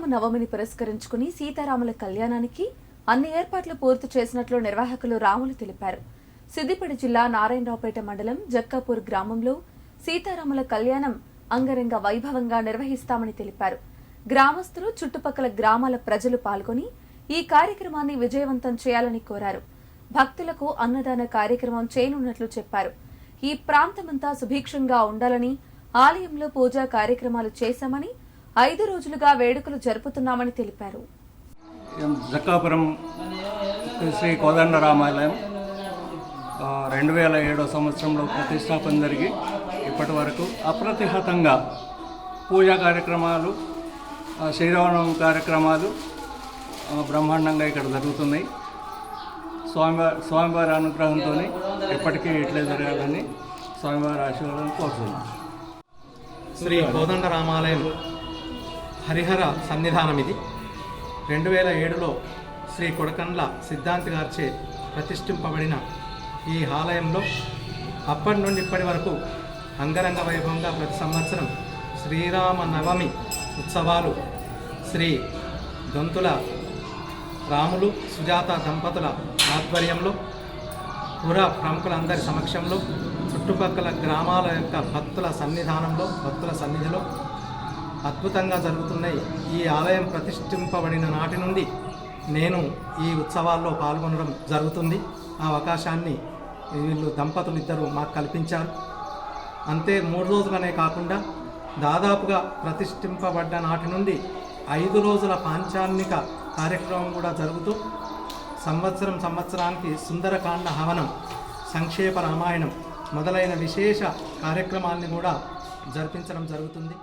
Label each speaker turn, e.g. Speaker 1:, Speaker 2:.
Speaker 1: శ్రీరామనవమిని పురస్కరించుకుని సీతారాముల కళ్యాణానికి అన్ని ఏర్పాట్లు పూర్తి చేసినట్లు నిర్వాహకులు రాములు తెలిపారు. సిద్దిపేట జిల్లా నారాయణరావుపేట మండలం జక్కాపూర్ గ్రామంలో సీతారాముల కళ్యాణం అంగరంగ వైభవంగా నిర్వహిస్తామని తెలిపారు. గ్రామస్తులు, చుట్టుపక్కల గ్రామాల ప్రజలు పాల్గొని ఈ కార్యక్రమాన్ని విజయవంతం చేయాలని కోరారు. భక్తులకు అన్నదాన కార్యక్రమం చేయనున్నట్లు చెప్పారు. ఈ ప్రాంతమంతా సుభిక్షంగా ఉండాలని, ఆలయంలో పూజా కార్యక్రమాలు చేశామని, 5 రోజులుగా వేడుకలు జరుపుతున్నామని తెలిపారు.
Speaker 2: జక్కాపురం శ్రీ కోదండరామాలయం 2007 సంవత్సరంలో ప్రతిష్టాపన జరిగి ఇప్పటి వరకు అప్రతిహతంగా పూజా కార్యక్రమాలు, శ్రీరామనవమి కార్యక్రమాలు బ్రహ్మాండంగా ఇక్కడ జరుగుతున్నాయి. స్వామివారి అనుగ్రహంతో ఎప్పటికీ ఇట్లే జరగాలని స్వామివారి ఆశీర్వాదం కోరుతున్నాం.
Speaker 3: శ్రీ కోదండరామాలయం హరిహర సన్నిధానం ఇది. 2007లో శ్రీ కొడకండ్ల సిద్ధాంతి గారిచే ప్రతిష్ఠింపబడిన ఈ ఆలయంలో అప్పటి నుండి ఇప్పటి వరకు అంగరంగ వైభవంగా ప్రతి సంవత్సరం శ్రీరామ నవమి ఉత్సవాలు శ్రీ దొంతుల రాములు, సుజాత దంపతుల ఆధ్వర్యంలో పుర ప్రముఖులందరి సమక్షంలో చుట్టుపక్కల గ్రామాల యొక్క భక్తుల సన్నిధిలో అద్భుతంగా జరుగుతున్నాయి. ఈ ఆలయం ప్రతిష్ఠింపబడిన నాటి నుండి నేను ఈ ఉత్సవాల్లో పాల్గొనడం జరుగుతుంది. ఆ అవకాశాన్ని వీళ్ళు దంపతులు ఇద్దరు మాకు కల్పించారు. అంతే 3 రోజులనే కాకుండా దాదాపుగా ప్రతిష్ఠింపబడ్డ నాటి నుండి 5 రోజుల పాంచాన్నిక కార్యక్రమం కూడా జరుగుతూ సంవత్సరానికి సుందరకాండ హవనం, సంక్షేప రామాయణం మొదలైన విశేష కార్యక్రమాన్ని కూడా జరిపించడం జరుగుతుంది.